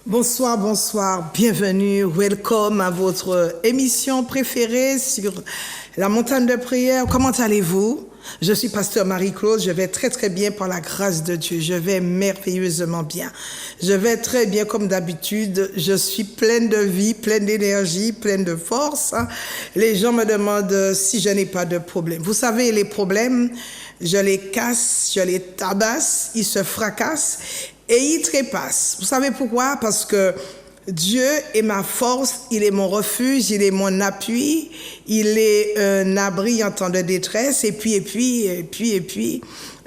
Bonsoir, bonsoir, bienvenue, welcome à votre émission préférée sur la montagne de prière. Comment allez-vous? Je suis pasteur Marie-Claude, je vais très très bien par la grâce de Dieu, je vais merveilleusement bien. Je vais très bien comme d'habitude, je suis pleine de vie, pleine d'énergie, pleine de force. Les gens me demandent si je n'ai pas de problème. Vous savez, les problèmes, je les casse, je les tabasse, ils se fracassent et ils trépassent. Vous savez pourquoi? Parce que Dieu est ma force, il est mon refuge, il est mon appui, il est un abri en temps de détresse. Et puis,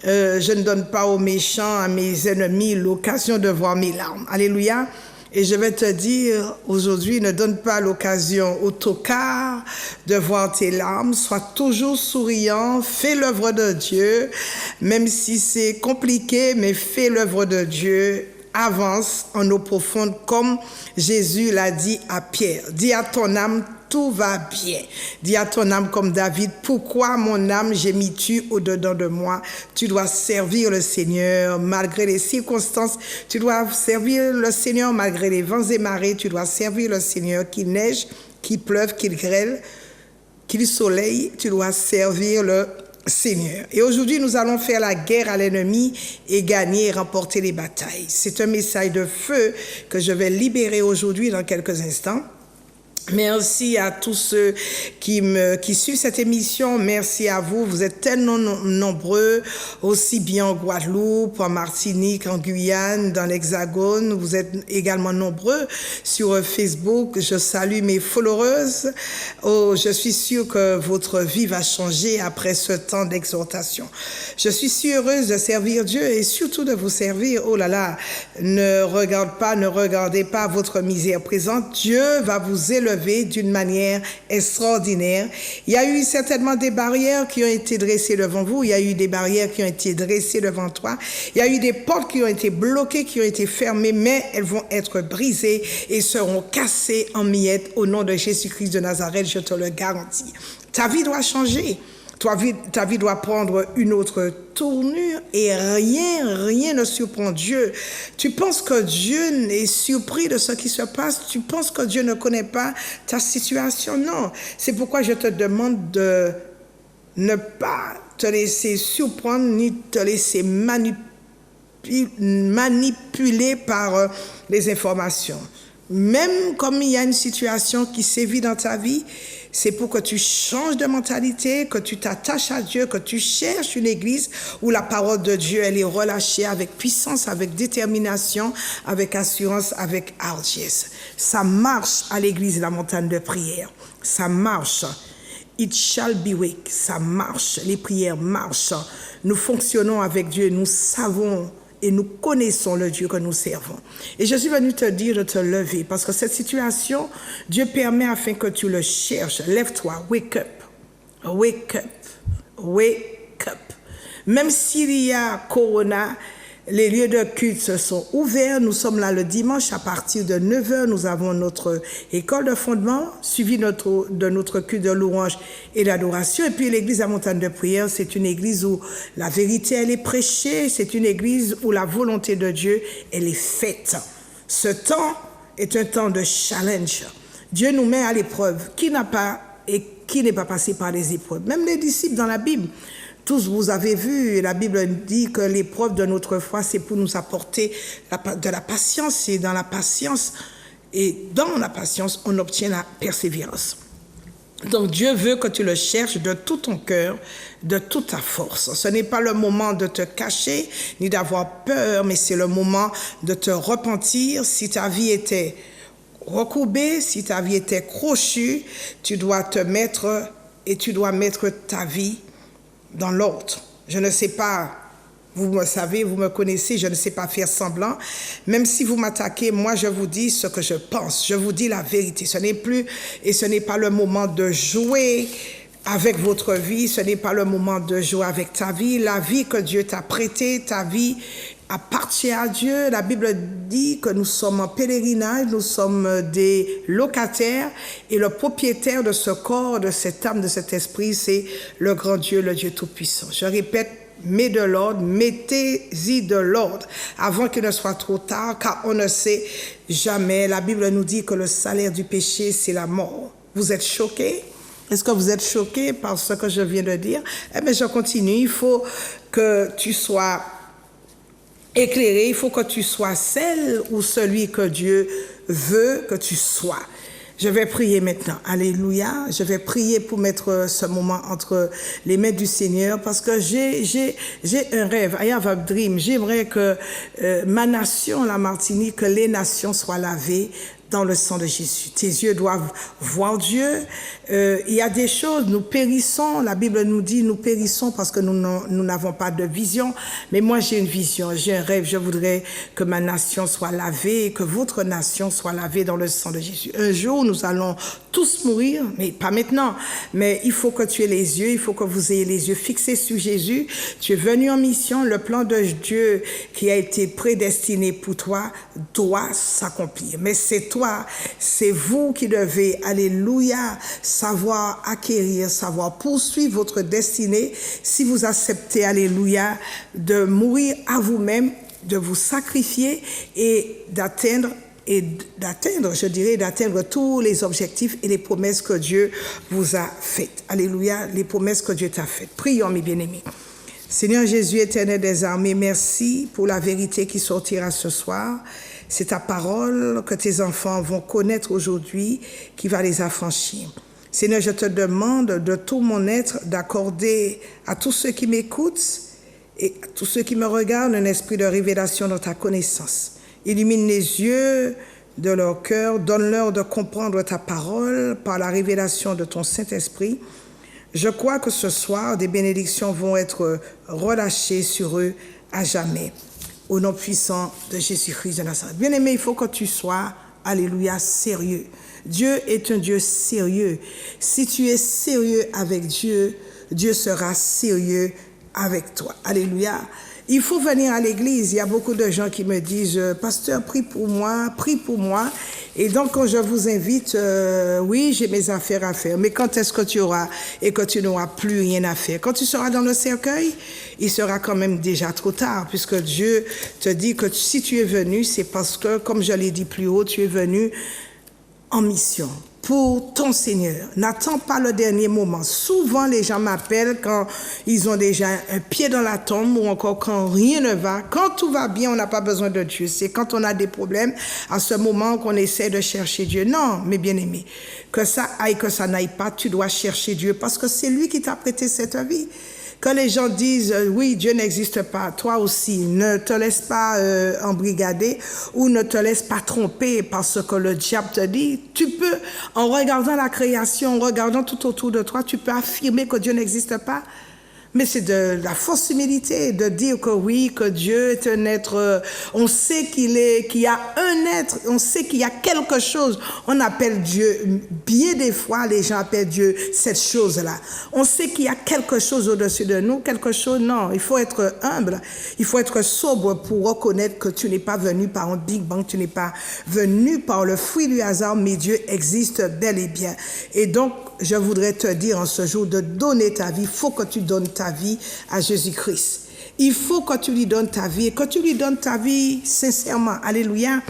je ne donne pas aux méchants, à mes ennemis, l'occasion de voir mes larmes. Alléluia. Et je vais te dire, aujourd'hui, ne donne pas l'occasion au tocard de voir tes larmes. Sois toujours souriant, fais l'œuvre de Dieu, même si c'est compliqué, mais fais l'œuvre de Dieu. Avance en eau profonde, comme Jésus l'a dit à Pierre. Dis à ton âme, tout va bien. Dis à ton âme comme David, pourquoi mon âme gémis-tu au-dedans de moi? Tu dois servir le Seigneur malgré les circonstances. Tu dois servir le Seigneur malgré les vents et marées. Tu dois servir le Seigneur, qu'il neige, qu'il pleuve, qu'il grêle, qu'il soleille. Tu dois servir le Seigneur. Et aujourd'hui, nous allons faire la guerre à l'ennemi et gagner et remporter les batailles. C'est un message de feu que je vais libérer aujourd'hui dans quelques instants. Merci à tous ceux qui suivent cette émission. Merci à vous. Vous êtes tellement nombreux, aussi bien en Guadeloupe, en Martinique, en Guyane, dans l'Hexagone. Vous êtes également nombreux sur Facebook. Je salue mes followers. Oh, je suis sûre que votre vie va changer après ce temps d'exhortation. Je suis si heureuse de servir Dieu et surtout de vous servir. Oh là là, ne regardez pas votre misère présente. Dieu va vous élever d'une manière extraordinaire. Il y a eu certainement des barrières qui ont été dressées devant vous. Il y a eu des barrières qui ont été dressées devant toi. Il y a eu des portes qui ont été bloquées, qui ont été fermées, mais elles vont être brisées et seront cassées en miettes au nom de Jésus-Christ de Nazareth, je te le garantis. Ta vie doit changer. Ta vie doit prendre une autre tournure et rien ne surprend Dieu. Tu penses que Dieu est surpris de ce qui se passe? Tu penses que Dieu ne connaît pas ta situation? Non. C'est pourquoi je te demande de ne pas te laisser surprendre ni te laisser manipuler par les informations. Même comme il y a une situation qui sévit dans ta vie, c'est pour que tu changes de mentalité, que tu t'attaches à Dieu, que tu cherches une église où la parole de Dieu, elle est relâchée avec puissance, avec détermination, avec assurance, avec hardiesse. Ça marche à l'église de la montagne de prière. Ça marche. It shall be weak. Ça marche. Les prières marchent. Nous fonctionnons avec Dieu. Nous savons et nous connaissons le Dieu que nous servons. Et je suis venu te dire de te lever parce que cette situation, Dieu permet afin que tu le cherches. Lève-toi, wake up, wake up, wake up. Même s'il y a Corona, les lieux de culte se sont ouverts. Nous sommes là le dimanche à partir de 9h. Nous avons notre école de fondement, suivi de notre culte de louange et d'adoration. Et puis l'église à montagne de prière, c'est une église où la vérité, elle est prêchée. C'est une église où la volonté de Dieu, elle est faite. Ce temps est un temps de challenge. Dieu nous met à l'épreuve. Qui n'a pas et qui n'est pas passé par les épreuves? Même les disciples dans la Bible. Tous vous avez vu, la Bible dit que l'épreuve de notre foi, c'est pour nous apporter de la patience. Et dans la patience, on obtient la persévérance. Donc Dieu veut que tu le cherches de tout ton cœur, de toute ta force. Ce n'est pas le moment de te cacher, ni d'avoir peur, mais c'est le moment de te repentir. Si ta vie était recourbée, si ta vie était crochue, tu dois te mettre et tu dois mettre ta vie dans l'ordre. Je ne sais pas, vous me savez, vous me connaissez, je ne sais pas faire semblant. Même si vous m'attaquez, moi je vous dis ce que je pense, je vous dis la vérité. Ce n'est pas le moment de jouer avec votre vie, ce n'est pas le moment de jouer avec ta vie. La vie que Dieu t'a prêtée, ta vie appartient à Dieu. La Bible dit que nous sommes en pèlerinage, nous sommes des locataires et le propriétaire de ce corps, de cette âme, de cet esprit, c'est le grand Dieu, le Dieu Tout-Puissant. Je répète, mets de l'ordre, mettez-y de l'ordre avant qu'il ne soit trop tard, car on ne sait jamais. La Bible nous dit que le salaire du péché, c'est la mort. Vous êtes choqués? Est-ce que vous êtes choqués par ce que je viens de dire? Eh bien, je continue. Il faut que tu sois éclairé, il faut que tu sois celle ou celui que Dieu veut que tu sois. Je vais prier maintenant. Alléluia. Je vais prier pour mettre ce moment entre les mains du Seigneur parce que j'ai un rêve. I have a dream. J'aimerais que ma nation, la Martinique, que les nations soient lavées dans le sang de Jésus. Tes yeux doivent voir Dieu. Il y a des choses, nous périssons. La Bible nous dit, nous périssons parce que nous n'avons pas de vision. Mais moi, j'ai une vision, j'ai un rêve. Je voudrais que ma nation soit lavée, que votre nation soit lavée dans le sang de Jésus. Un jour, nous allons tous mourir, mais pas maintenant. Mais il faut que tu aies les yeux, il faut que vous ayez les yeux fixés sur Jésus. Tu es venu en mission. Le plan de Dieu qui a été prédestiné pour toi doit s'accomplir. Mais c'est toi, c'est vous qui devez, alléluia, savoir acquérir, savoir poursuivre votre destinée si vous acceptez, alléluia, de mourir à vous-même, de vous sacrifier et d'atteindre, je dirais, d'atteindre tous les objectifs et les promesses que Dieu vous a faites. Alléluia, les promesses que Dieu t'a faites. Prions, mes bien-aimés. Seigneur Jésus, éternel des armées, merci pour la vérité qui sortira ce soir. C'est ta parole que tes enfants vont connaître aujourd'hui qui va les affranchir. Seigneur, je te demande de tout mon être d'accorder à tous ceux qui m'écoutent et à tous ceux qui me regardent un esprit de révélation dans ta connaissance. Illumine les yeux de leur cœur, donne-leur de comprendre ta parole par la révélation de ton Saint-Esprit. Je crois que ce soir, des bénédictions vont être relâchées sur eux à jamais. Au nom puissant de Jésus-Christ de Nazareth. Bien-aimé, il faut que tu sois, alléluia, sérieux. Dieu est un Dieu sérieux. Si tu es sérieux avec Dieu, Dieu sera sérieux avec toi. Alléluia. Il faut venir à l'église. Il y a beaucoup de gens qui me disent, pasteur, prie pour moi, prie pour moi. Et donc, quand je vous invite, oui, j'ai mes affaires à faire. Mais quand est-ce que tu auras et que tu n'auras plus rien à faire? Quand tu seras dans le cercueil, il sera quand même déjà trop tard, puisque Dieu te dit que si tu es venu, c'est parce que, comme je l'ai dit plus haut, tu es venu en mission pour ton Seigneur. N'attends pas le dernier moment. Souvent, les gens m'appellent quand ils ont déjà un pied dans la tombe ou encore quand rien ne va. Quand tout va bien, on n'a pas besoin de Dieu. C'est quand on a des problèmes, à ce moment qu'on essaie de chercher Dieu. Non, mes bien-aimés, que ça aille, que ça n'aille pas, tu dois chercher Dieu parce que c'est lui qui t'a prêté cette vie. Quand les gens disent « oui, Dieu n'existe pas », toi aussi, ne te laisse pas embrigader ou ne te laisse pas tromper par ce que le diable te dit. Tu peux, en regardant la création, en regardant tout autour de toi, tu peux affirmer que Dieu n'existe pas. Mais c'est de la fausse humilité de dire que oui, que Dieu est un être, on sait qu'il y a un être, on sait qu'il y a quelque chose. On appelle Dieu, bien des fois, les gens appellent Dieu cette chose-là. On sait qu'il y a quelque chose au-dessus de nous, quelque chose, non. Il faut être humble, il faut être sobre pour reconnaître que tu n'es pas venu par un Big Bang, tu n'es pas venu par le fruit du hasard, mais Dieu existe bel et bien. Et donc, je voudrais te dire en ce jour de donner ta vie. Il faut que tu donnes ta vie à Jésus-Christ. Il faut que tu lui donnes ta vie et que tu lui donnes ta vie sincèrement. Alléluia.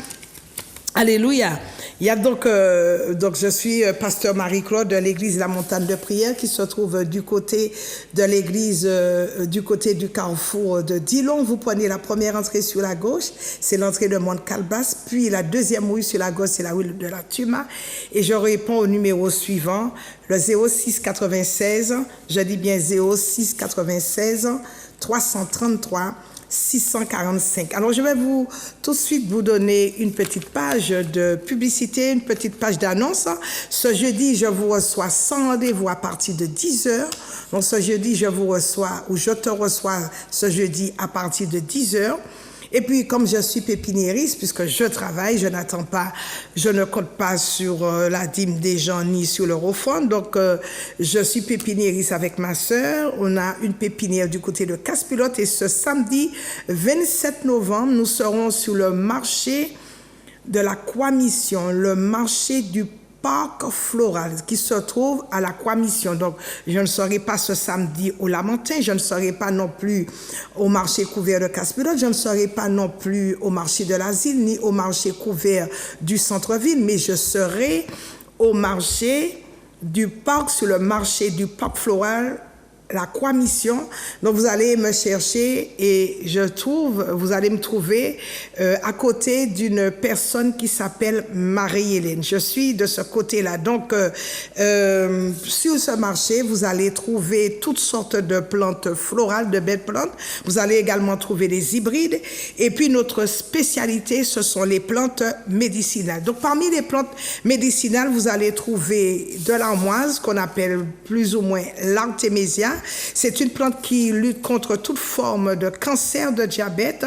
Alléluia. Il y a donc je suis pasteur Marie-Claude de l'église La Montagne de Prière qui se trouve du côté de l'église, du côté du carrefour de Dillon. Vous prenez la première entrée sur la gauche, c'est l'entrée de Mont-Calbas, puis la deuxième rue sur la gauche, c'est la rue de la Tuma. Et je réponds au numéro suivant, le 06 96, je dis bien 06 96 333 645. Alors, je vais tout de suite vous donner une petite page de publicité, une petite page d'annonce. Ce jeudi, je vous reçois sans rendez-vous à partir de 10h. Donc, ce jeudi, je te reçois ce jeudi à partir de 10h. Et puis, comme je suis pépiniériste, puisque je travaille, je ne compte pas sur la dîme des gens ni sur leur offrande. Donc, je suis pépiniériste avec ma sœur. On a une pépinière du côté de Casse-Pilote. Et ce samedi 27 novembre, nous serons sur le marché de la Croix-Mission, le marché du parc floral qui se trouve à la Croix-Mission. Donc, je ne serai pas ce samedi au Lamentin, je ne serai pas non plus au marché couvert de Casse-Pilote, je ne serai pas non plus au marché de l'Asile, ni au marché couvert du centre-ville, mais je serai au marché du parc, sur le marché du parc floral, la Croix-Mission. Donc vous allez me chercher et vous allez me trouver à côté d'une personne qui s'appelle Marie-Hélène. Je suis de ce côté-là. Donc sur ce marché, vous allez trouver toutes sortes de plantes florales, de belles plantes. Vous allez également trouver des hybrides. Et puis notre spécialité, ce sont les plantes médicinales. Donc parmi les plantes médicinales, vous allez trouver de l'armoise qu'on appelle plus ou moins l'artémisia. C'est une plante qui lutte contre toute forme de cancer, de diabète,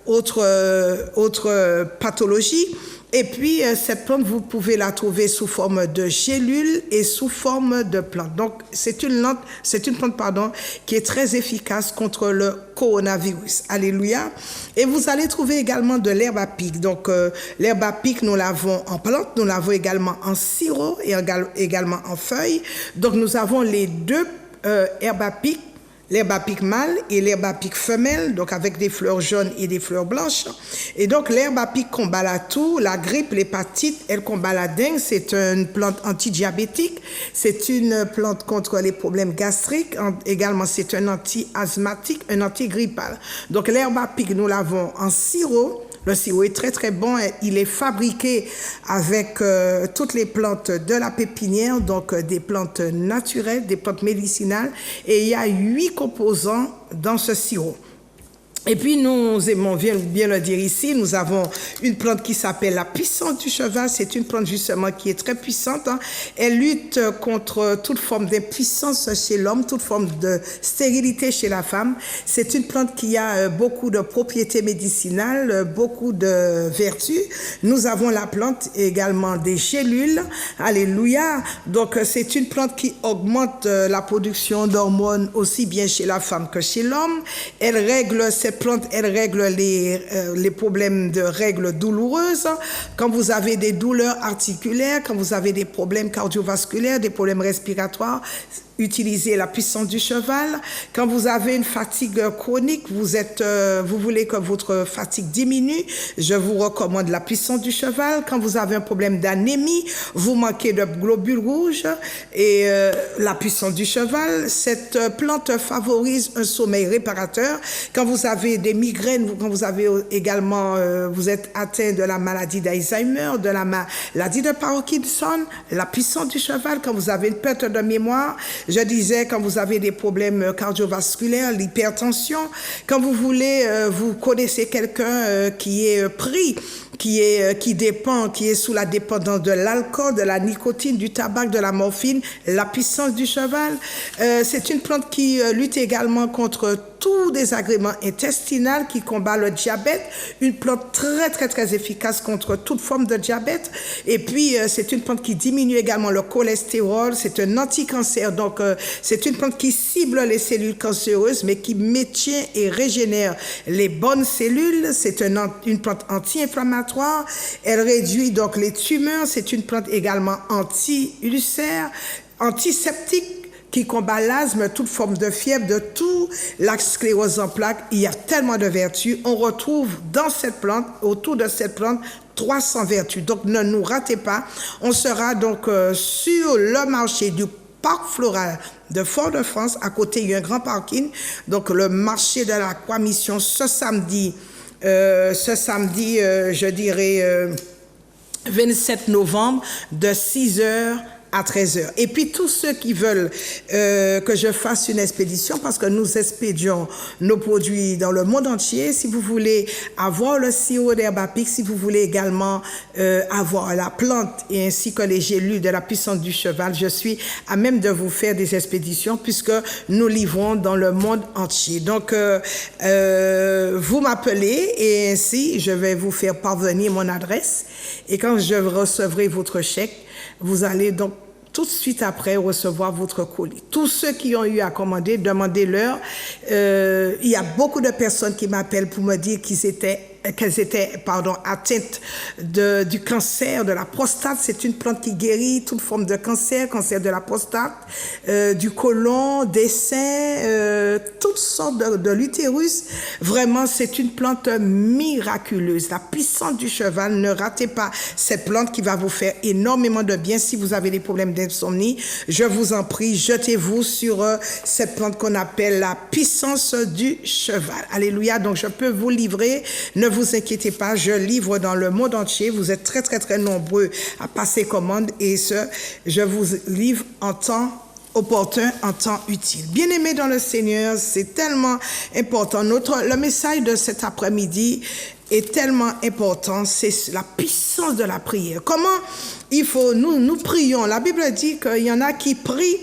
autre pathologie. Et puis, cette plante, vous pouvez la trouver sous forme de gélule et sous forme de plante. Donc, c'est une plante qui est très efficace contre le coronavirus. Alléluia. Et vous allez trouver également de l'herbe à pic. Donc, l'herbe à pic, nous l'avons en plante, nous l'avons également en sirop et également en feuilles. Donc, nous avons les deux herbes à pic, l'herbe à pic mâle et l'herbe à pic femelle, donc avec des fleurs jaunes et des fleurs blanches. Et donc l'herbe à pic combat la toux, la grippe, l'hépatite, elle combat la dengue. C'est une plante antidiabétique, c'est une plante contre les problèmes gastriques, également c'est un anti-asthmatique, un antigrippal. Donc l'herbe à pic, nous l'avons en sirop. Le sirop est très très bon, il est fabriqué avec toutes les plantes de la pépinière, donc des plantes naturelles, des plantes médicinales, et il y a 8 composants dans ce sirop. Et puis nous aimons bien le dire ici, nous avons une plante qui s'appelle la puissance du cheval. C'est une plante justement qui est très puissante. Elle lutte contre toute forme d'impuissance chez l'homme, toute forme de stérilité chez la femme. C'est une plante qui a beaucoup de propriétés médicinales, beaucoup de vertus. Nous avons la plante également des gélules. Alléluia. Donc c'est une plante qui augmente la production d'hormones aussi bien chez la femme que chez l'homme. Cette plante, elle règle les problèmes de règles douloureuses. Quand vous avez des douleurs articulaires, quand vous avez des problèmes cardiovasculaires, des problèmes respiratoires, utilisez la puissance du cheval. Quand vous avez une fatigue chronique, vous voulez que votre fatigue diminue, je vous recommande la puissance du cheval. Quand vous avez un problème d'anémie, vous manquez de globules rouges et la puissance du cheval. Cette plante favorise un sommeil réparateur. Quand vous avez des migraines, quand vous avez également, vous êtes atteint de la maladie d'Alzheimer, de la maladie de Parkinson, la puissance du cheval. Quand vous avez une perte de mémoire, je disais, quand vous avez des problèmes cardiovasculaires, l'hypertension, quand vous voulez, vous connaissez quelqu'un qui est pris, qui est sous la dépendance de l'alcool, de la nicotine, du tabac, de la morphine, la puissance du cheval. C'est une plante qui lutte également contre tout désagrément intestinal, qui combat le diabète, une plante très très très efficace contre toute forme de diabète. Et puis c'est une plante qui diminue également le cholestérol, c'est un anti-cancer. Donc c'est une plante qui cible les cellules cancéreuses mais qui maintient et régénère les bonnes cellules. C'est une plante anti-inflammatoire, elle réduit donc les tumeurs. C'est une plante également anti-ulcère, antiseptique, qui combat l'asthme, toute forme de fièvre, de tout, la sclérose en plaques. Il y a tellement de vertus. On retrouve dans cette plante, autour de cette plante, 300 vertus. Donc ne nous ratez pas. On sera donc sur le marché du parc floral de Fort-de-France. À côté, il y a un grand parking. Donc le marché de la Croix-Mission ce samedi, je dirais 27 novembre, de 6h à 13h. Et puis tous ceux qui veulent que je fasse une expédition, parce que nous expédions nos produits dans le monde entier, si vous voulez avoir le sirop d'herbe à pic, si vous voulez également avoir la plante et ainsi que les gélules de la puissance du cheval, je suis à même de vous faire des expéditions puisque nous livrons dans le monde entier. Donc vous m'appelez et ainsi je vais vous faire parvenir mon adresse, et quand je recevrai votre chèque, vous allez donc tout de suite après recevoir votre colis. Tous ceux qui ont eu à commander, demandez-leur. Il y a beaucoup de personnes qui m'appellent pour me dire qu'ils étaient qu'elles étaient, atteintes du cancer de la prostate. C'est une plante qui guérit toute forme de cancer, cancer de la prostate, du côlon, des seins, toutes sortes de l'utérus. Vraiment, c'est une plante miraculeuse. La puissance du cheval, ne ratez pas cette plante qui va vous faire énormément de bien. Si vous avez des problèmes d'insomnie, je vous en prie, jetez-vous sur cette plante qu'on appelle la puissance du cheval. Alléluia. Donc, je peux vous livrer. Ne vous inquiétez pas, je livre dans le monde entier. Vous êtes très, très, très nombreux à passer commande et je vous livre en temps opportun, en temps utile. Bien-aimés dans le Seigneur, c'est tellement important. Le message de cet après-midi est tellement important, c'est la puissance de la prière. Comment il faut, nous prions. La Bible dit qu'il y en a qui prient,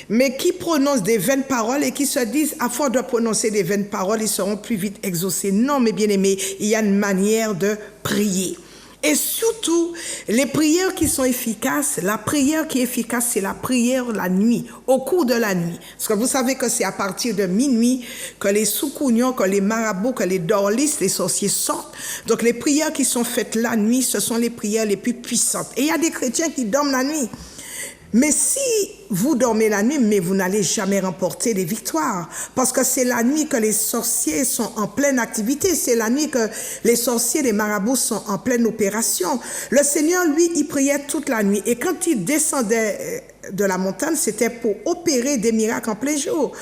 mais qui prononcent des vaines paroles et qui se disent, à force de prononcer des vaines paroles, ils seront plus vite exaucés. Non, mes bien-aimés, il y a une manière de prier. Et surtout, les prières qui sont efficaces, la prière qui est efficace, c'est la prière la nuit, au cours de la nuit. Parce que vous savez que c'est à partir de minuit que les soukougnons, que les marabouts, que les dorlistes, les sorciers sortent. Donc les prières qui sont faites la nuit, ce sont les prières les plus puissantes. Et il y a des chrétiens qui dorment la nuit. Mais si vous dormez la nuit, mais vous n'allez jamais remporter des victoires. Parce que c'est la nuit que les sorciers sont en pleine activité. C'est la nuit que les sorciers, les marabouts sont en pleine opération. Le Seigneur, lui, il priait toute la nuit. Et quand il descendait de la montagne, c'était pour opérer des miracles en plein jour.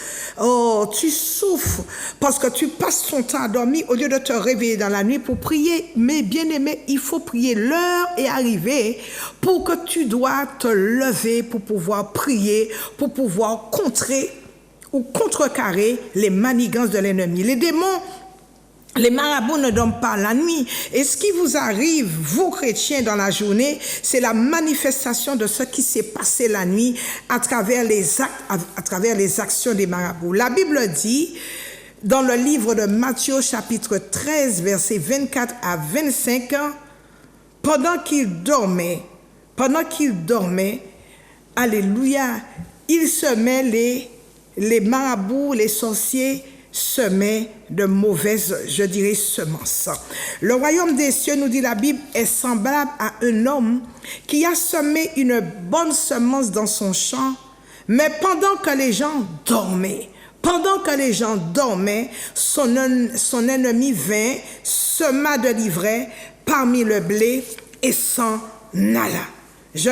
Oh, tu souffres parce que tu passes ton temps à dormir au lieu de te réveiller dans la nuit pour prier. Mais bien aimé, il faut prier. L'heure est arrivée pour que tu dois te lever pour pouvoir prier, pour pouvoir contrer ou contrecarrer les manigances de l'ennemi. Les démons, les marabouts ne dorment pas la nuit. Et ce qui vous arrive, vous chrétiens, dans la journée, c'est la manifestation de ce qui s'est passé la nuit à travers les actes, à travers les actions des marabouts. La Bible dit, dans le livre de Matthieu, chapitre 13, versets 24 à 25, pendant qu'ils dormaient, alléluia, ils semaient les marabouts, les sorciers, semaient de mauvaises, je dirais, semences. Le royaume des cieux, nous dit la Bible, est semblable à un homme qui a semé une bonne semence dans son champ, mais pendant que les gens dormaient, son ennemi vint, sema de l'ivraie parmi le blé et s'en alla. Je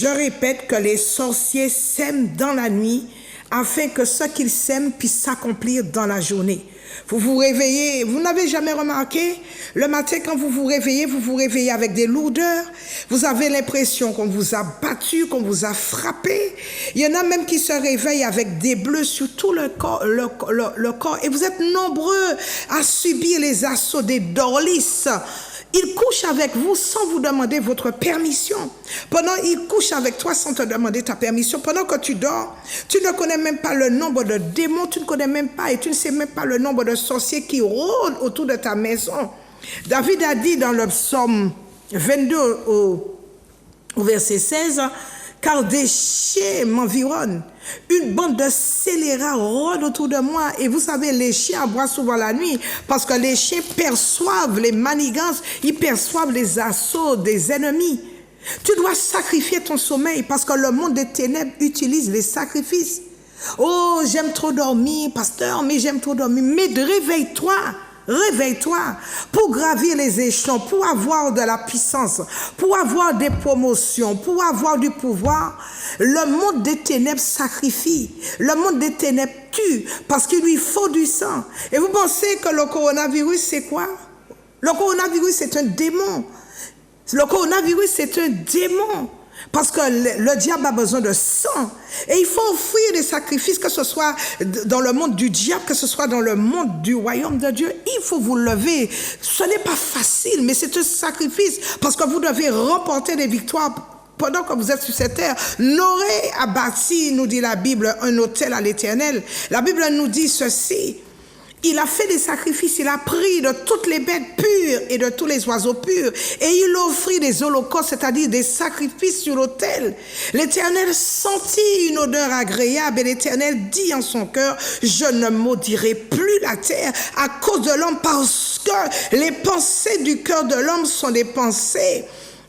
répète que les sorciers sèment dans la nuit afin que ce qu'ils sèment puisse s'accomplir dans la journée. Vous vous réveillez, vous n'avez jamais remarqué, le matin quand vous vous réveillez avec des lourdeurs, vous avez l'impression qu'on vous a battu, qu'on vous a frappé. Il y en a même qui se réveillent avec des bleus sur tout le corps, et vous êtes nombreux à subir les assauts des dorlistes. Il couche avec vous sans vous demander votre permission. Pendant qu'il couche avec toi sans te demander ta permission, pendant que tu dors, tu ne connais même pas le nombre de démons, tu ne connais même pas et tu ne sais même pas le nombre de sorciers qui rôdent autour de ta maison. David a dit dans le psaume 22 au verset 16, « Car des chiens m'environnent, une bande de scélérats rôde autour de moi. » Et vous savez, les chiens aboient souvent la nuit parce que les chiens perçoivent les manigances, ils perçoivent les assauts des ennemis. Tu dois sacrifier ton sommeil parce que le monde des ténèbres utilise les sacrifices. Oh, j'aime trop dormir, pasteur, mais j'aime trop dormir. Mais réveille-toi. Réveille-toi pour gravir les échelons, pour avoir de la puissance, pour avoir des promotions, pour avoir du pouvoir. Le monde des ténèbres sacrifie. Le monde des ténèbres tue parce qu'il lui faut du sang. Et vous pensez que le coronavirus, c'est quoi? Le coronavirus, c'est un démon. Le coronavirus, c'est un démon. Parce que le diable a besoin de sang. Et il faut offrir des sacrifices, que ce soit dans le monde du diable, que ce soit dans le monde du royaume de Dieu. Il faut vous lever. Ce n'est pas facile, mais c'est un sacrifice. Parce que vous devez remporter des victoires pendant que vous êtes sur cette terre. Noé a bâti, nous dit la Bible, un autel à l'Éternel. La Bible nous dit ceci. Il a fait des sacrifices, il a pris de toutes les bêtes pures et de tous les oiseaux purs. Et il offrit des holocaustes, c'est-à-dire des sacrifices sur l'autel. L'Éternel sentit une odeur agréable et l'Éternel dit en son cœur, je ne maudirai plus la terre à cause de l'homme parce que les pensées du cœur de l'homme sont des pensées,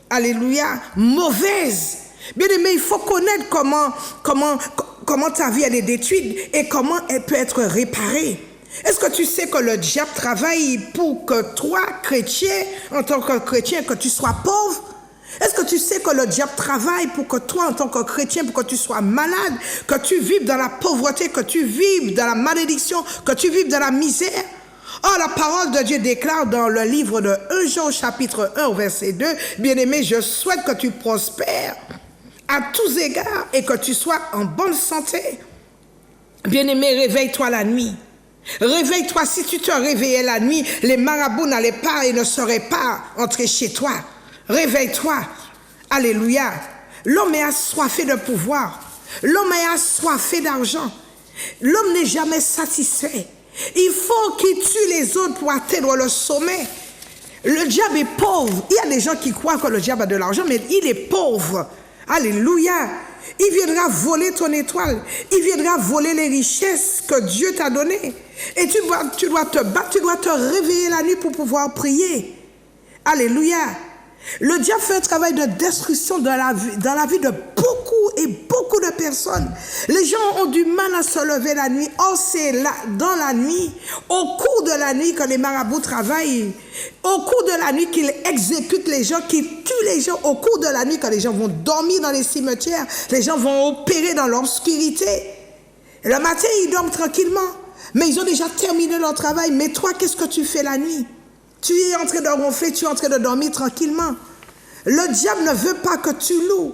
alléluia, mauvaises. Bien aimé, il faut connaître comment ta vie elle est détruite et comment elle peut être réparée. Est-ce que tu sais que le diable travaille pour que toi, chrétien, en tant que chrétien, que tu sois pauvre? Est-ce que tu sais que le diable travaille pour que toi, en tant que chrétien, pour que tu sois malade, que tu vives dans la pauvreté, que tu vives dans la malédiction, que tu vives dans la misère? Oh, la parole de Dieu déclare dans le livre de 1 Jean, chapitre 1, verset 2, « Bien-aimé, je souhaite que tu prospères à tous égards et que tu sois en bonne santé. Bien-aimé, réveille-toi la nuit. Réveille-toi, si tu te réveillais la nuit, les marabouts n'allaient pas et ne seraient pas entrés chez toi. Réveille-toi. Alléluia. L'homme est assoiffé de pouvoir. L'homme est assoiffé d'argent. L'homme n'est jamais satisfait. Il faut qu'il tue les autres pour atteindre le sommet. Le diable est pauvre. Il y a des gens qui croient que le diable a de l'argent, mais il est pauvre. Alléluia. Il viendra voler ton étoile. Il viendra voler les richesses que Dieu t'a données. Et tu dois te battre, tu dois te réveiller la nuit pour pouvoir prier. Alléluia. Le diable fait un travail de destruction dans la vie de beaucoup de personnes. Les gens ont du mal à se lever la nuit. Or, c'est là, dans la nuit, au cours de la nuit que les marabouts travaillent, au cours de la nuit qu'ils exécutent les gens, qu'ils tuent les gens, au cours de la nuit que les gens vont dormir dans les cimetières, les gens vont opérer dans l'obscurité. Le matin, ils dorment tranquillement, mais ils ont déjà terminé leur travail. Mais toi, qu'est-ce que tu fais la nuit? Tu es en train de ronfler, tu es en train de dormir tranquillement. Le diable ne veut pas que tu loues.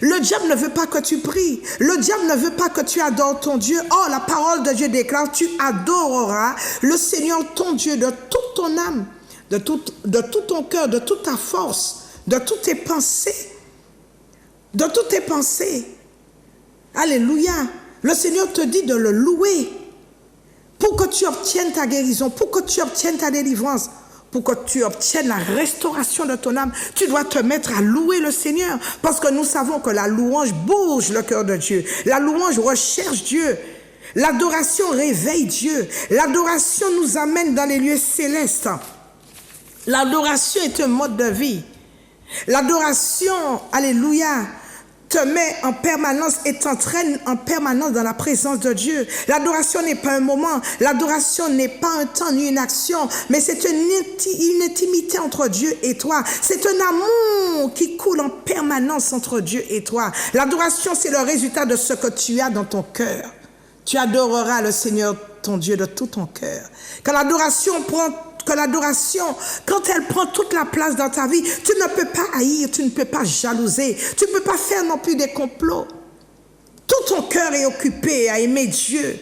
Le diable ne veut pas que tu pries. Le diable ne veut pas que tu adores ton Dieu. Oh, la parole de Dieu déclare, tu adoreras le Seigneur ton Dieu de toute ton âme, de tout ton cœur, de toute ta force, de toutes tes pensées. De toutes tes pensées. Alléluia. Le Seigneur te dit de le louer pour que tu obtiennes ta guérison, pour que tu obtiennes ta délivrance. Pour que tu obtiennes la restauration de ton âme, tu dois te mettre à louer le Seigneur. Parce que nous savons que la louange bouge le cœur de Dieu. La louange recherche Dieu. L'adoration réveille Dieu. L'adoration nous amène dans les lieux célestes. L'adoration est un mode de vie. L'adoration, alléluia, te met en permanence et t'entraîne en permanence dans la présence de Dieu. L'adoration n'est pas un moment, l'adoration n'est pas un temps ni une action, mais c'est une intimité entre Dieu et toi. C'est un amour qui coule en permanence entre Dieu et toi. L'adoration, c'est le résultat de ce que tu as dans ton cœur. Tu adoreras le Seigneur ton Dieu de tout ton cœur. Quand l'adoration, quand elle prend toute la place dans ta vie, tu ne peux pas haïr, tu ne peux pas jalouser, tu ne peux pas faire non plus des complots. Tout ton cœur est occupé à aimer Dieu.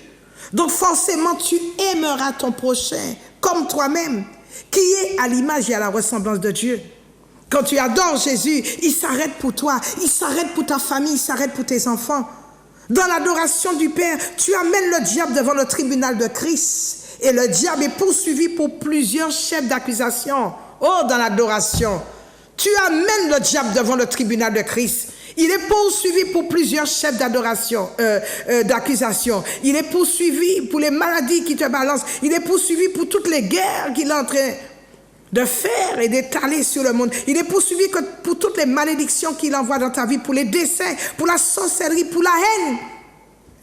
Donc forcément, tu aimeras ton prochain comme toi-même, qui est à l'image et à la ressemblance de Dieu. Quand tu adores Jésus, il s'arrête pour toi, il s'arrête pour ta famille, il s'arrête pour tes enfants. Dans l'adoration du Père, tu amènes le diable devant le tribunal de Christ. Et le diable est poursuivi pour plusieurs chefs d'accusation. Oh, dans l'adoration, tu amènes le diable devant le tribunal de Christ. Il est poursuivi pour plusieurs chefs d'accusation. Il est poursuivi pour les maladies qui te balancent. Il est poursuivi pour toutes les guerres qu'il est en train de faire et d'étaler sur le monde. Il est poursuivi pour toutes les malédictions qu'il envoie dans ta vie, pour les décès, pour la sorcellerie, pour la haine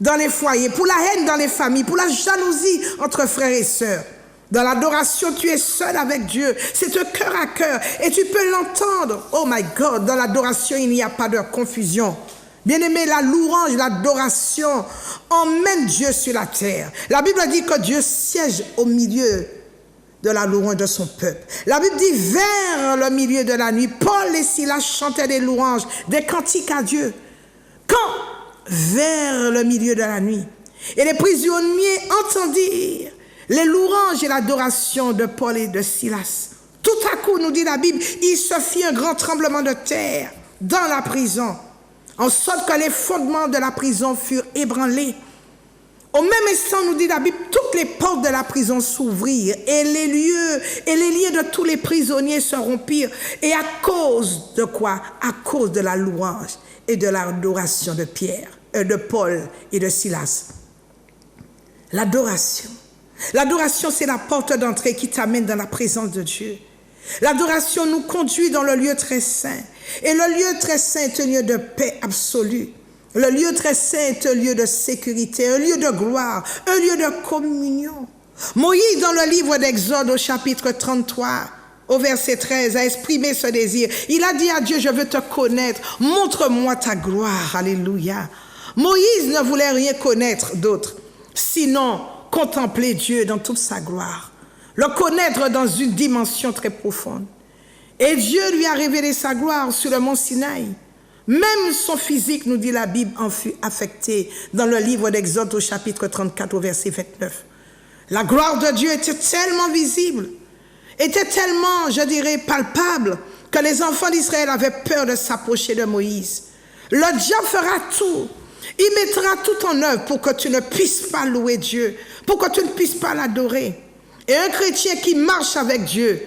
dans les foyers, pour la haine dans les familles, pour la jalousie entre frères et sœurs. Dans l'adoration, tu es seul avec Dieu. C'est un cœur à cœur et tu peux l'entendre. Oh my God, dans l'adoration, il n'y a pas de confusion. Bien-aimé, la louange, l'adoration emmène Dieu sur la terre. La Bible dit que Dieu siège au milieu de la louange de son peuple. La Bible dit, vers le milieu de la nuit, Paul et Silas chantaient des louanges, des cantiques à Dieu. Quand? Vers le milieu de la nuit. Et les prisonniers entendirent les louanges et l'adoration de Paul et de Silas. Tout à coup, nous dit la Bible, il se fit un grand tremblement de terre dans la prison, en sorte que les fondements de la prison furent ébranlés. Au même instant, nous dit la Bible, toutes les portes de la prison s'ouvrirent et les liens de tous les prisonniers se rompirent. Et à cause de quoi? À cause de la louange et de l'adoration de de Paul et de Silas. L'adoration. L'adoration, c'est la porte d'entrée qui t'amène dans la présence de Dieu. L'adoration nous conduit dans le lieu très saint. Et le lieu très saint est un lieu de paix absolue. Le lieu très saint est un lieu de sécurité, un lieu de gloire, un lieu de communion. Moïse, dans le livre d'Exode, au chapitre 33, au verset 13, a exprimé ce désir. Il a dit à Dieu, je veux te connaître, montre-moi ta gloire. Alléluia. Moïse ne voulait rien connaître d'autre, sinon contempler Dieu dans toute sa gloire, le connaître dans une dimension très profonde. Et Dieu lui a révélé sa gloire sur le mont Sinaï. Même son physique, nous dit la Bible, en fut affecté dans le livre d'Exode au chapitre 34 au verset 29. La gloire de Dieu était tellement visible, était tellement, je dirais, palpable, que les enfants d'Israël avaient peur de s'approcher de Moïse. Le diable fera tout. Il mettra tout en œuvre pour que tu ne puisses pas louer Dieu, pour que tu ne puisses pas l'adorer. Et un chrétien qui marche avec Dieu,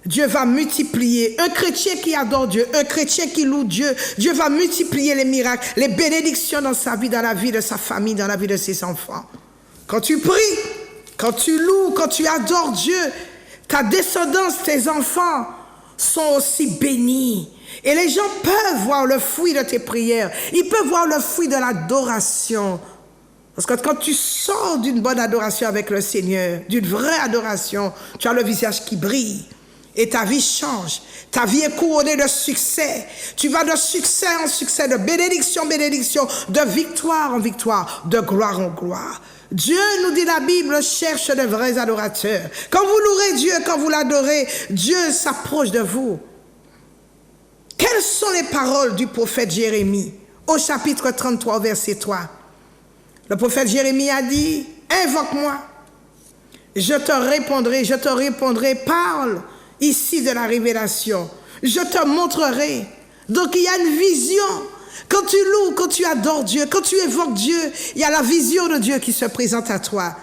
Dieu va multiplier. Un chrétien qui adore Dieu, un chrétien qui loue Dieu, Dieu va multiplier les miracles, les bénédictions dans sa vie, dans la vie de sa famille, dans la vie de ses enfants. Quand tu pries, quand tu loues, quand tu adores Dieu, ta descendance, tes enfants sont aussi bénis. Et les gens peuvent voir le fruit de tes prières. Ils peuvent voir le fruit de l'adoration. Parce que quand tu sors d'une bonne adoration avec le Seigneur, d'une vraie adoration, tu as le visage qui brille. Et ta vie change. Ta vie est couronnée de succès. Tu vas de succès en succès, de bénédiction en bénédiction, de victoire en victoire, de gloire en gloire. Dieu, nous dit la Bible, cherche de vrais adorateurs. Quand vous louerez Dieu, quand vous l'adorez, Dieu s'approche de vous. Quelles sont les paroles du prophète Jérémie au chapitre 33, verset 3? Le prophète Jérémie a dit, invoque-moi, je te répondrai, parle ici de la révélation, je te montrerai. Donc il y a une vision. Quand tu loues, quand tu adores Dieu, quand tu évoques Dieu, il y a la vision de Dieu qui se présente à toi.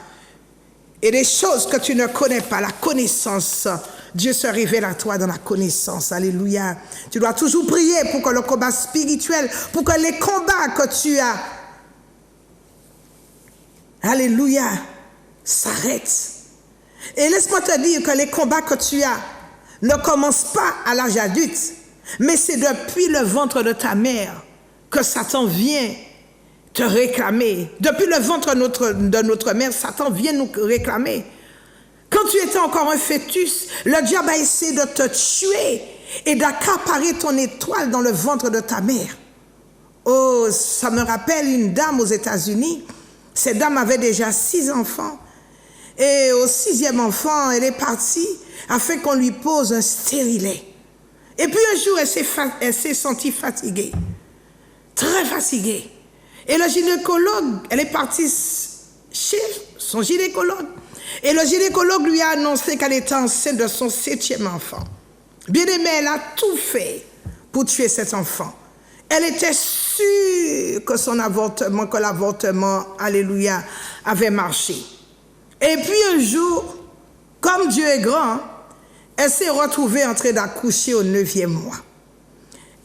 Et des choses que tu ne connais pas, la connaissance, Dieu se révèle à toi dans la connaissance. Alléluia. Tu dois toujours prier pour que le combat spirituel, pour que les combats que tu as, alléluia, s'arrêtent. Et laisse-moi te dire que les combats que tu as ne commencent pas à l'âge adulte, mais c'est depuis le ventre de ta mère que Satan vient te réclamer. Depuis le ventre de notre mère, Satan vient nous réclamer. Quand tu étais encore un fœtus, le diable a essayé de te tuer et d'accaparer ton étoile dans le ventre de ta mère. Oh, ça me rappelle une dame aux États-Unis. Cette dame avait déjà 6 enfants. Et au 6e enfant, elle est partie afin qu'on lui pose un stérilet. Et puis un jour, elle s'est sentie fatiguée. Très fatiguée. Et le gynécologue, elle est partie chez son gynécologue. Et le gynécologue lui a annoncé qu'elle était enceinte de son 7e enfant. Bien aimée, elle a tout fait pour tuer cet enfant. Elle était sûre que l'avortement, alléluia, avait marché. Et puis un jour, comme Dieu est grand, elle s'est retrouvée en train d'accoucher au 9e mois.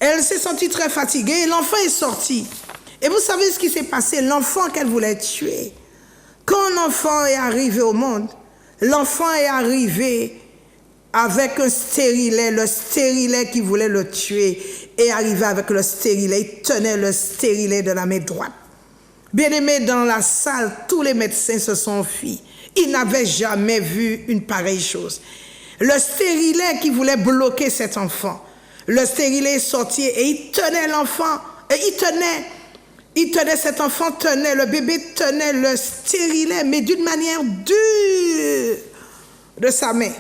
Elle s'est sentie très fatiguée et l'enfant est sorti. Et vous savez ce qui s'est passé? L'enfant qu'elle voulait tuer. Quand l'enfant est arrivé au monde, l'enfant est arrivé avec un stérilet, le stérilet qui voulait le tuer, est arrivé avec le stérilet, il tenait le stérilet de la main droite. Bien-aimé, dans la salle, tous les médecins se sont enfuis. Ils n'avaient jamais vu une pareille chose. Le stérilet qui voulait bloquer cet enfant, le stérilet est sorti et il tenait l'enfant, et il tenait cet enfant, le bébé tenait le stérilet, mais d'une manière dure de sa main.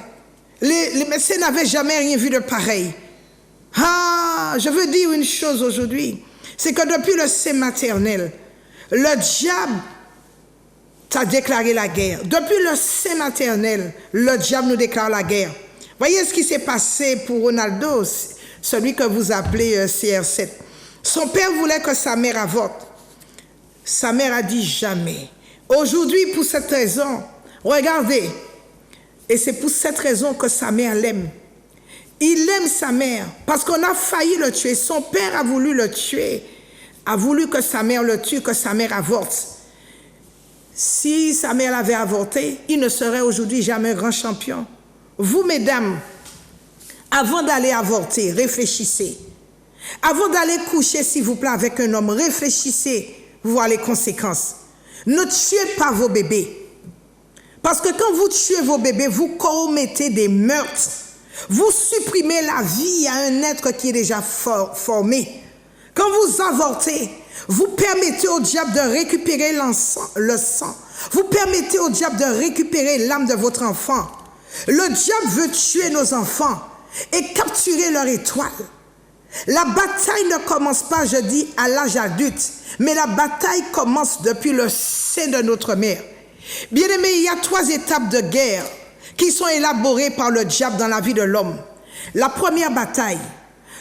Les médecins n'avaient jamais rien vu de pareil. Ah, je veux dire une chose aujourd'hui, c'est que depuis le sein maternel, le diable t'a déclaré la guerre. Depuis le sein maternel, le diable nous déclare la guerre. Voyez ce qui s'est passé pour Ronaldo, celui que vous appelez CR7. Son père voulait que sa mère avorte. Sa mère a dit jamais. Aujourd'hui, pour cette raison, regardez, et c'est pour cette raison que sa mère l'aime. Il aime sa mère parce qu'on a failli le tuer. Son père a voulu le tuer, a voulu que sa mère le tue, que sa mère avorte. Si sa mère l'avait avorté, il ne serait aujourd'hui jamais grand champion. Vous, mesdames, avant d'aller avorter, réfléchissez. Avant d'aller coucher, s'il vous plaît, avec un homme, réfléchissez, voir les conséquences. Ne tuez pas vos bébés. Parce que quand vous tuez vos bébés, vous commettez des meurtres. Vous supprimez la vie à un être qui est déjà formé. Quand vous avortez, vous permettez au diable de récupérer le sang. Vous permettez au diable de récupérer l'âme de votre enfant. Le diable veut tuer nos enfants et capturer leur étoile. La bataille ne commence pas, je dis, à l'âge adulte, mais la bataille commence depuis le sein de notre mère. Bien-aimés, il y a 3 étapes de guerre qui sont élaborées par le diable dans la vie de l'homme. La première bataille,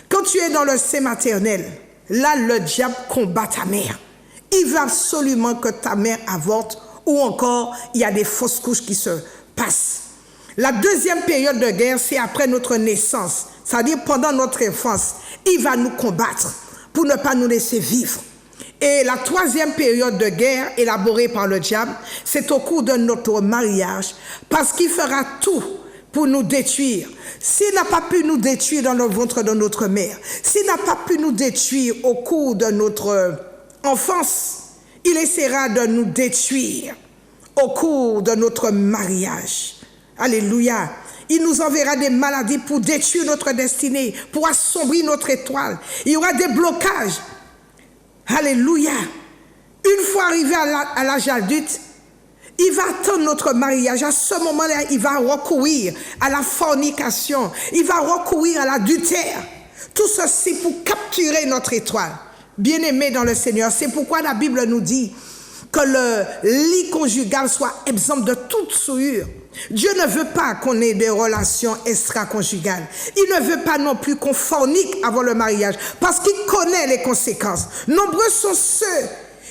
quand tu es dans le sein maternel, là, le diable combat ta mère. Il veut absolument que ta mère avorte ou encore, il y a des fausses couches qui se passent. La deuxième période de guerre, c'est après notre naissance, c'est-à-dire pendant notre enfance. Il va nous combattre pour ne pas nous laisser vivre. Et la troisième période de guerre élaborée par le diable, c'est au cours de notre mariage, parce qu'il fera tout pour nous détruire. S'il n'a pas pu nous détruire dans le ventre de notre mère, s'il n'a pas pu nous détruire au cours de notre enfance, il essaiera de nous détruire au cours de notre mariage. Alléluia. Il nous enverra des maladies pour détruire notre destinée, pour assombrir notre étoile. Il y aura des blocages. Alléluia. Une fois arrivé à l'âge adulte, il va attendre notre mariage. À ce moment-là, il va recourir à la fornication. Il va recourir à l'adultère. Tout ceci pour capturer notre étoile. Bien-aimés dans le Seigneur, c'est pourquoi la Bible nous dit que le lit conjugal soit exempt de toute souillure. Dieu ne veut pas qu'on ait des relations extra-conjugales. Il ne veut pas non plus qu'on fornique avant le mariage parce qu'il connaît les conséquences. Nombreux sont ceux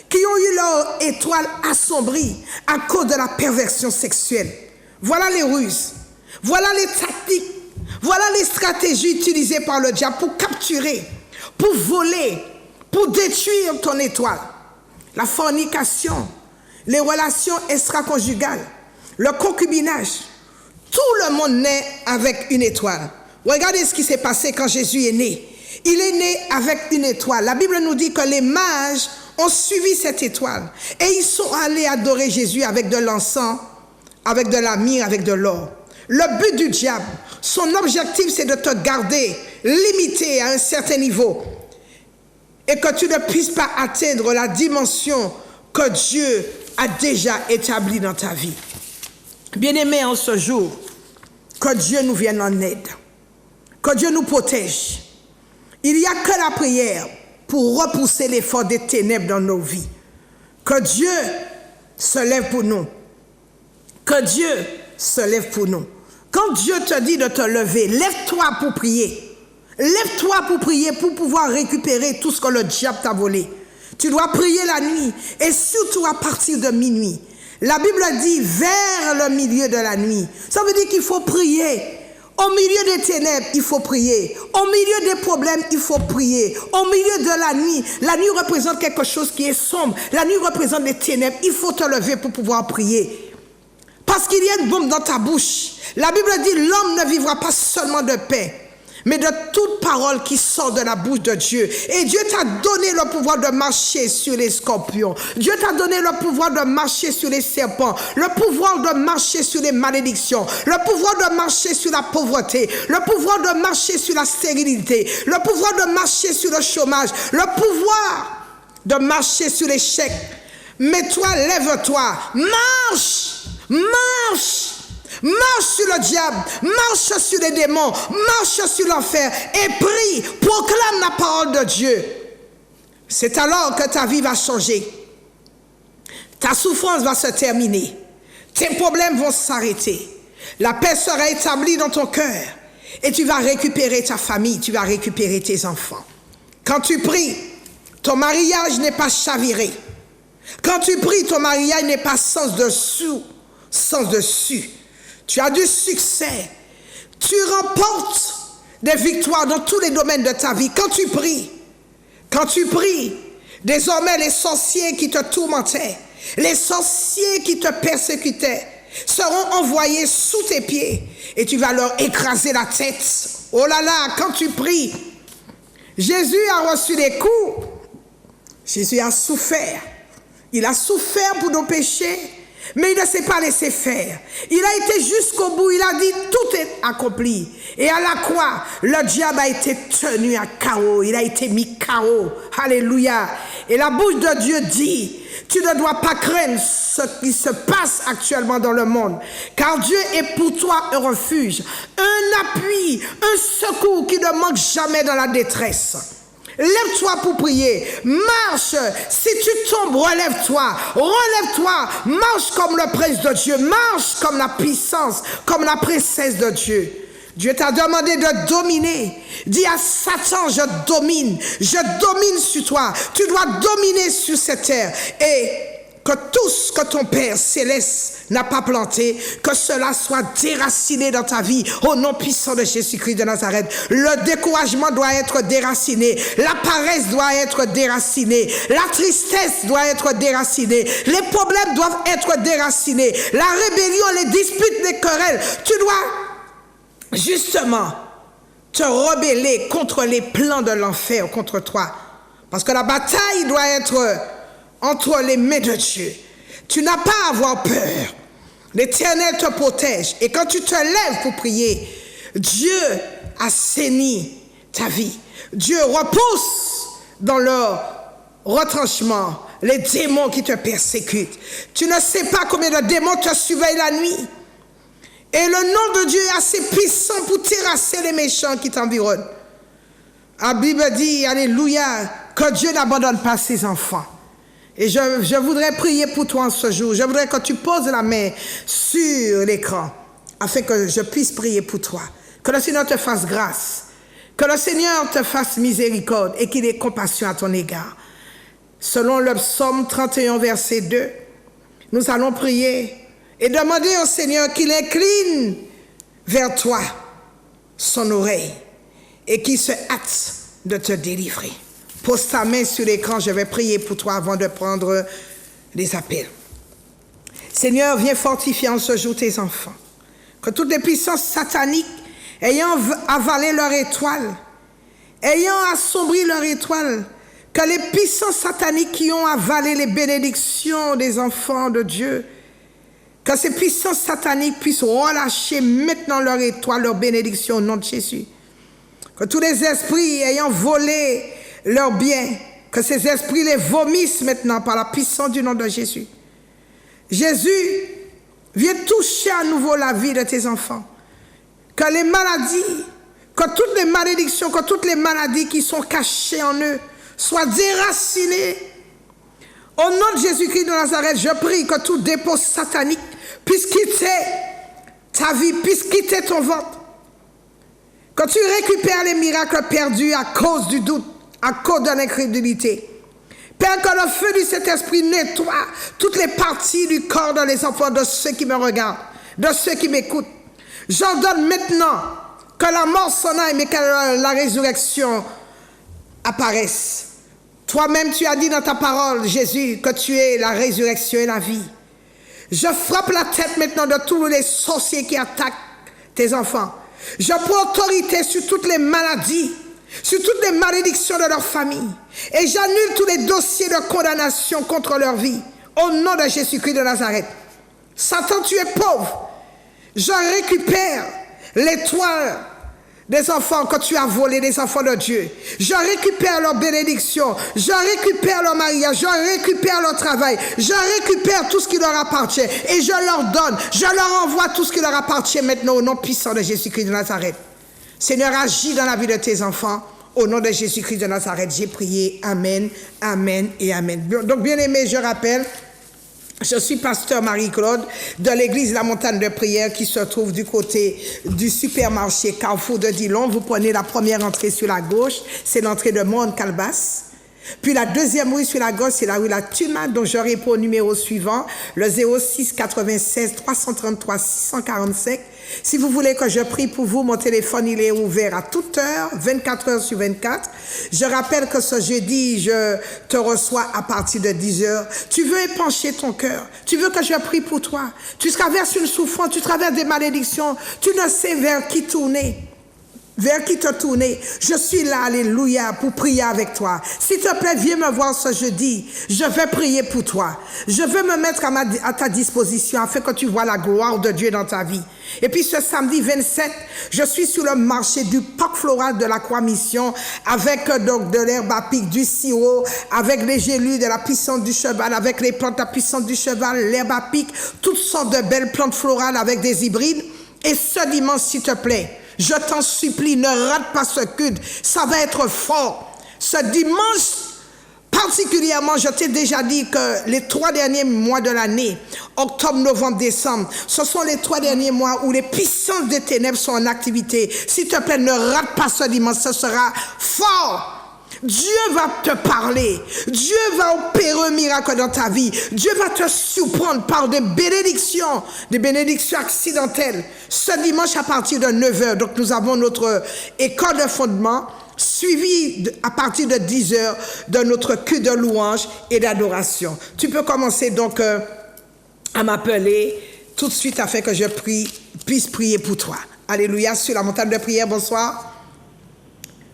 qui ont eu leur étoile assombrie à cause de la perversion sexuelle. Voilà les ruses, voilà les tactiques, voilà les stratégies utilisées par le diable pour capturer, pour voler, pour détruire ton étoile. La fornication, les relations extra-conjugales, le concubinage, tout le monde naît avec une étoile. Regardez ce qui s'est passé quand Jésus est né. Il est né avec une étoile. La Bible nous dit que les mages ont suivi cette étoile et ils sont allés adorer Jésus avec de l'encens, avec de la myrrhe, avec de l'or. Le but du diable, son objectif, c'est de te garder limité à un certain niveau et que tu ne puisses pas atteindre la dimension que Dieu a déjà établie dans ta vie. Bien-aimés, en ce jour, que Dieu nous vienne en aide, que Dieu nous protège. Il n'y a que la prière pour repousser l'effort des ténèbres dans nos vies. Que Dieu se lève pour nous. Que Dieu se lève pour nous. Quand Dieu te dit de te lever, lève-toi pour prier. Lève-toi pour prier, pour pouvoir récupérer tout ce que le diable t'a volé. Tu dois prier la nuit et surtout à partir de minuit. La Bible dit vers le milieu de la nuit. Ça veut dire qu'il faut prier. Au milieu des ténèbres, il faut prier. Au milieu des problèmes, il faut prier. Au milieu de la nuit représente quelque chose qui est sombre. La nuit représente les ténèbres. Il faut te lever pour pouvoir prier. Parce qu'il y a une bombe dans ta bouche. La Bible dit l'homme ne vivra pas seulement de paix, mais de toute parole qui sort de la bouche de Dieu. Et Dieu t'a donné le pouvoir de marcher sur les scorpions. Dieu t'a donné le pouvoir de marcher sur les serpents, le pouvoir de marcher sur les malédictions, le pouvoir de marcher sur la pauvreté, le pouvoir de marcher sur la stérilité, le pouvoir de marcher sur le chômage, le pouvoir de marcher sur l'échec. Mets-toi, lève-toi, marche, marche. Marche sur le diable, marche sur les démons, marche sur l'enfer et prie, proclame la parole de Dieu. C'est alors que ta vie va changer. Ta souffrance va se terminer. Tes problèmes vont s'arrêter. La paix sera établie dans ton cœur et tu vas récupérer ta famille, tu vas récupérer tes enfants. Quand tu pries, ton mariage n'est pas chaviré. Quand tu pries, ton mariage n'est pas sens dessus. Tu as du succès. Tu remportes des victoires dans tous les domaines de ta vie. Quand tu pries, désormais les sorciers qui te tourmentaient, les sorciers qui te persécutaient, seront envoyés sous tes pieds et tu vas leur écraser la tête. Oh là là, quand tu pries, Jésus a reçu des coups. Jésus a souffert. Il a souffert pour nos péchés, mais il ne s'est pas laissé faire. Il a été jusqu'au bout. Il a dit tout est accompli. Et à la croix, le diable a été tenu à KO. Il a été mis KO. Alléluia. Et la bouche de Dieu dit, tu ne dois pas craindre ce qui se passe actuellement dans le monde, car Dieu est pour toi un refuge, un appui, un secours qui ne manque jamais dans la détresse. Lève-toi pour prier, marche, si tu tombes, relève-toi, marche comme le prince de Dieu, marche comme la puissance, comme la princesse de Dieu. Dieu t'a demandé de dominer. Dis à Satan, je domine sur toi. Tu dois dominer sur cette terre. Et que tout ce que ton Père céleste n'a pas planté, que cela soit déraciné dans ta vie, au nom puissant de Jésus-Christ de Nazareth. Le découragement doit être déraciné, la paresse doit être déracinée, la tristesse doit être déracinée, les problèmes doivent être déracinés, la rébellion, les disputes, les querelles. Tu dois justement te rebeller contre les plans de l'enfer contre toi. Parce que la bataille doit être entre les mains de Dieu. Tu n'as pas à avoir peur. L'Éternel te protège. Et quand tu te lèves pour prier, Dieu assainit ta vie. Dieu repousse dans leur retranchement les démons qui te persécutent. Tu ne sais pas combien de démons te surveillent la nuit. Et le nom de Dieu est assez puissant pour terrasser les méchants qui t'environnent. La Bible dit, alléluia, que Dieu n'abandonne pas ses enfants. Et je voudrais prier pour toi en ce jour. Je voudrais que tu poses la main sur l'écran afin que je puisse prier pour toi. Que le Seigneur te fasse grâce. Que le Seigneur te fasse miséricorde et qu'il ait compassion à ton égard. Selon le psaume 31, verset 2, nous allons prier et demander au Seigneur qu'il incline vers toi son oreille et qu'il se hâte de te délivrer. Pose ta main sur l'écran, je vais prier pour toi avant de prendre les appels. Seigneur, viens fortifier en ce jour tes enfants. Que toutes les puissances sataniques ayant avalé leur étoile, ayant assombri leur étoile, que les puissances sataniques qui ont avalé les bénédictions des enfants de Dieu, que ces puissances sataniques puissent relâcher maintenant leur étoile, leur bénédiction au nom de Jésus. Que tous les esprits ayant volé leurs biens, que ces esprits les vomissent maintenant par la puissance du nom de Jésus. Jésus, viens toucher à nouveau la vie de tes enfants. Que les maladies, que toutes les malédictions, que toutes les maladies qui sont cachées en eux soient déracinées. Au nom de Jésus-Christ de Nazareth, je prie que tout dépôt satanique puisse quitter ta vie, puisse quitter ton ventre. Que tu récupères les miracles perdus à cause du doute, à cause de l'incrédulité. Père, que le feu du Saint-Esprit nettoie toutes les parties du corps de les enfants, de ceux qui me regardent, de ceux qui m'écoutent. J'ordonne maintenant que la mort s'en aille, mais que la résurrection apparaisse. Toi-même, tu as dit dans ta parole, Jésus, que tu es la résurrection et la vie. Je frappe la tête maintenant de tous les sorciers qui attaquent tes enfants. Je prends autorité sur toutes les maladies, sur toutes les malédictions de leur famille. Et j'annule tous les dossiers de condamnation contre leur vie. Au nom de Jésus-Christ de Nazareth. Satan, tu es pauvre. Je récupère l'étoile des enfants que tu as volés, des enfants de Dieu. Je récupère leur bénédiction. Je récupère leur mariage. Je récupère leur travail. Je récupère tout ce qui leur appartient. Et je leur donne. Je leur envoie tout ce qui leur appartient maintenant au nom puissant de Jésus-Christ de Nazareth. Seigneur, agis dans la vie de tes enfants. Au nom de Jésus-Christ de Nazareth, j'ai prié. Amen, amen et amen. Donc, bien aimé, je rappelle, je suis pasteur Marie-Claude de l'église La Montagne de Prière qui se trouve du côté du supermarché Carrefour de Dillon. Vous prenez la première entrée sur la gauche, c'est l'entrée de Monde-Calbas. Puis la deuxième rue sur la gauche, c'est la rue La Tuma, donc je réponds au numéro suivant, le 06 96 333 645. Si vous voulez que je prie pour vous, mon téléphone il est ouvert à toute heure, 24 heures sur 24. Je rappelle que ce jeudi, je te reçois à partir de 10 heures. Tu veux épancher ton cœur. Tu veux que je prie pour toi. Tu traverses une souffrance, tu traverses des malédictions. Tu ne sais vers qui tourner. Vers qui te tourner. Je suis là, alléluia, pour prier avec toi. S'il te plaît, viens me voir ce jeudi. Je vais prier pour toi. Je vais me mettre à ta disposition afin que tu vois la gloire de Dieu dans ta vie. Et puis ce samedi 27, je suis sur le marché du parc floral de la Croix Mission avec donc de l'herbe à pic, du sirop, avec les gélus de la puissance du cheval, avec les plantes à puissance du cheval, l'herbe à pic, toutes sortes de belles plantes florales avec des hybrides. Et ce dimanche, s'il te plaît, je t'en supplie, ne rate pas ce culte. Ça va être fort. Ce dimanche, particulièrement, je t'ai déjà dit que les 3 derniers mois de l'année, octobre, novembre, décembre, ce sont les 3 derniers mois où les puissances des ténèbres sont en activité. S'il te plaît, ne rate pas ce dimanche. Ce sera fort. Dieu va te parler. Dieu va opérer un miracle dans ta vie. Dieu va te surprendre par des bénédictions accidentelles. Ce dimanche à partir de 9h, donc nous avons notre école de fondement, suivi à partir de 10h de notre culte de louange et d'adoration. Tu peux commencer donc à m'appeler tout de suite afin que je puisse prier pour toi. Alléluia, sur la montagne de prière, bonsoir.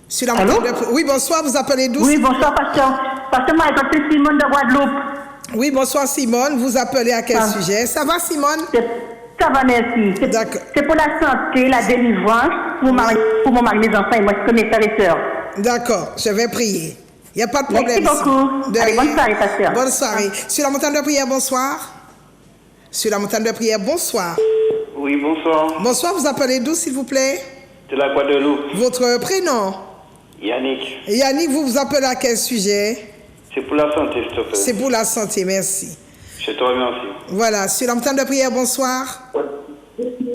Sur la montagne de prière. Oui, bonsoir, vous appelez d'où? Oui, bonsoir, pasteur. Pasteur, moi, je suis Simone de Guadeloupe. Oui, bonsoir, Simone. Vous appelez à quel sujet? Ça va, Simone? Ça va, merci. C'est pour la santé, la délivrance, pour mon mari, mes enfants et moi, je connais frères et sœurs. D'accord, je vais prier. Il n'y a pas de problème. Merci beaucoup. Allez, bonne soirée, pasteur. Bonne soirée. Sur la montagne de prière, bonsoir. Sur la montagne de prière, bonsoir. Oui, bonsoir. Bonsoir, vous appelez d'où, s'il vous plaît? De la Guadeloupe. Votre prénom? Yannick. Yannick, vous vous appelez à quel sujet? C'est pour la santé, s'il te plaît. C'est pour la santé, merci. Je te remercie. Voilà, sur la montagne de prière, bonsoir.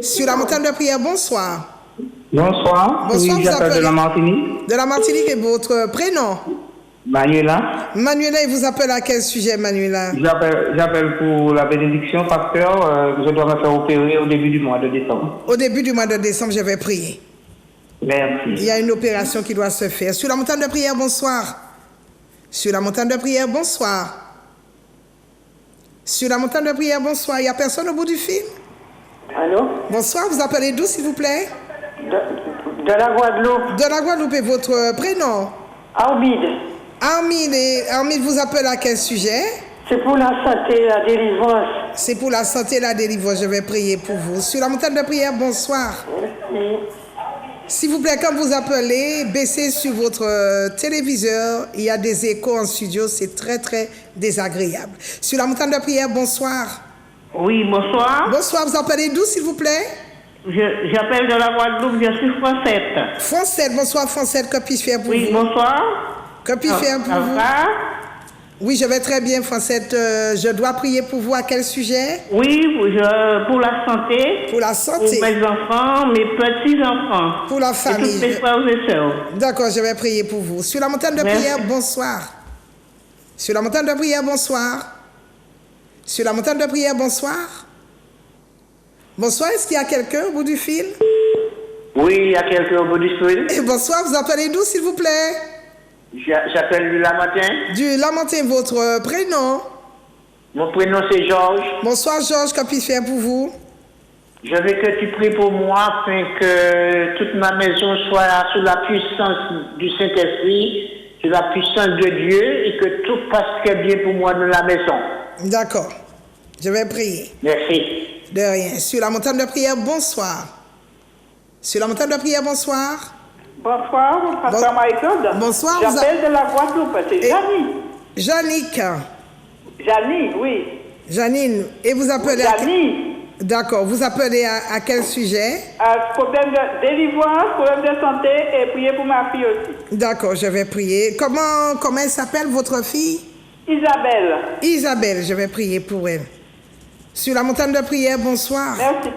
Sur la montagne de prière, bonsoir. Bonsoir. Bonsoir, oui, j'appelle de la Martinique. De la Martinique, et votre prénom? Manuela. Manuela, il vous appelle à quel sujet, Manuela? J'appelle pour la bénédiction, pasteur. Je dois me faire opérer au début du mois de décembre. Au début du mois de décembre, je vais prier. Merci. Il y a une opération qui doit se faire. Sur la montagne de prière, bonsoir. Sur la montagne de prière, bonsoir. Sur la montagne de prière, bonsoir. Il n'y a personne au bout du fil? Allô? Bonsoir, vous appelez d'où, s'il vous plaît? De la Guadeloupe. De la Guadeloupe, et votre prénom? Armide. Armide vous appelle à quel sujet? C'est pour la santé, la délivrance. C'est pour la santé et la délivrance. Je vais prier pour vous. Sur la montagne de prière, bonsoir. Merci. S'il vous plaît, quand vous appelez, baissez sur votre téléviseur. Il y a des échos en studio. C'est très, très désagréable. Sur la montagne de prière, bonsoir. Oui, bonsoir. Bonsoir, vous appelez d'où, s'il vous plaît? J'appelle de la Guadeloupe, je suis Francette. Francette, bonsoir Francette, que puis-je faire pour vous? Oui, bonsoir. Que puis-je faire pour vous? Va? Oui, je vais très bien, Francette. Je dois prier pour vous à quel sujet? Oui, pour la santé. Pour la santé. Pour mes enfants, mes petits-enfants. Pour la famille. Et tous mes frères et sœurs. D'accord, je vais prier pour vous. Sur la montagne de prière, bonsoir. Sur la montagne de prière, bonsoir. Sur la montagne de prière, bonsoir. Bonsoir, est-ce qu'il y a quelqu'un au bout du fil? Oui, il y a quelqu'un au bout du fil. Et bonsoir, vous appelez d'où, s'il vous plaît? J'appelle du Lamentin. Du Lamentin, votre prénom? Mon prénom c'est Georges. Bonsoir, Georges, que puis-je faire pour vous? Je veux que tu pries pour moi afin que toute ma maison soit sous la puissance du Saint-Esprit, sous la puissance de Dieu et que tout passe très bien pour moi dans la maison. D'accord. Je vais prier. Merci. De rien. Sur la montagne de prière, bonsoir. Sur la montagne de prière, bonsoir. Bonsoir, pasteur Marie-Claude. Bonsoir. J'appelle de la Guadeloupe, c'est Janine. Jannick. Janine, oui. Janine. Et vous appelez Janine. D'accord. Vous appelez à quel sujet? Problème de délivrance, problème de santé et prier pour ma fille aussi. D'accord, je vais prier. Comment elle s'appelle, votre fille? Isabelle. Isabelle, je vais prier pour elle. Sur la montagne de prière, bonsoir. Merci.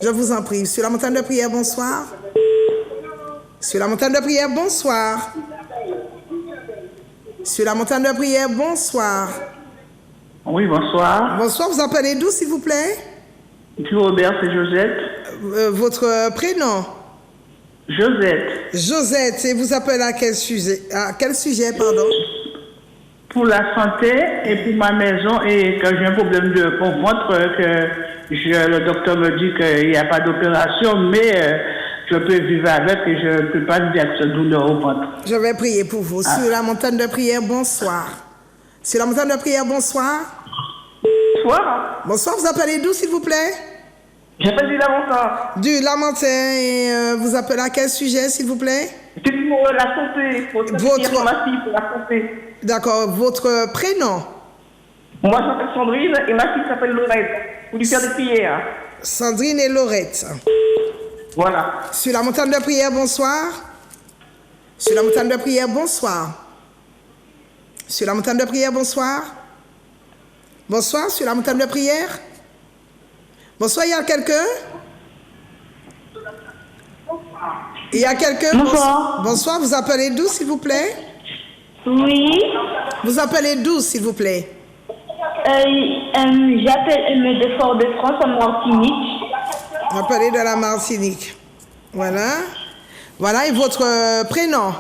Je vous en prie. Sur la montagne de prière, bonsoir. Sur la montagne de prière, bonsoir. Sur la montagne de prière, bonsoir. Oui, bonsoir. Bonsoir, vous appelez d'où, s'il vous plaît? Robert, c'est Josette. Votre prénom? Josette. Josette, et vous appelez à quel sujet? À quel sujet, pardon? Pour la santé et pour ma maison, et quand j'ai un problème de ventre, le docteur me dit qu'il n'y a pas d'opération, mais je peux vivre avec et je ne peux pas dire que c'est douleur au ventre. Je vais prier pour vous. Sur la montagne de prière, bonsoir. Sur la montagne de prière, bonsoir. Bonsoir. Bonsoir, vous appelez d'où, s'il vous plaît? J'appelle du Lamentin. Du Lamentin, et vous appelez à quel sujet, s'il vous plaît? C'est pour la santé, pour ma fille, pour la santé. D'accord, votre prénom? Moi, je m'appelle Sandrine et ma fille s'appelle Laurette. Pour lui faire des prières. Sandrine et Laurette. Voilà. Sur la montagne de prière, bonsoir. Sur la montagne de prière, bonsoir. Sur la montagne de prière, bonsoir. Bonsoir, sur la montagne de prière. Bonsoir, il y a quelqu'un? Il y a quelqu'un? Bonsoir. Bonsoir, vous appelez d'où, s'il vous plaît? Oui. Vous appelez d'où, s'il vous plaît? J'appelle de Fort-de-France en Martinique. Vous appelez de la Martinique. Voilà. Voilà, et votre prénom?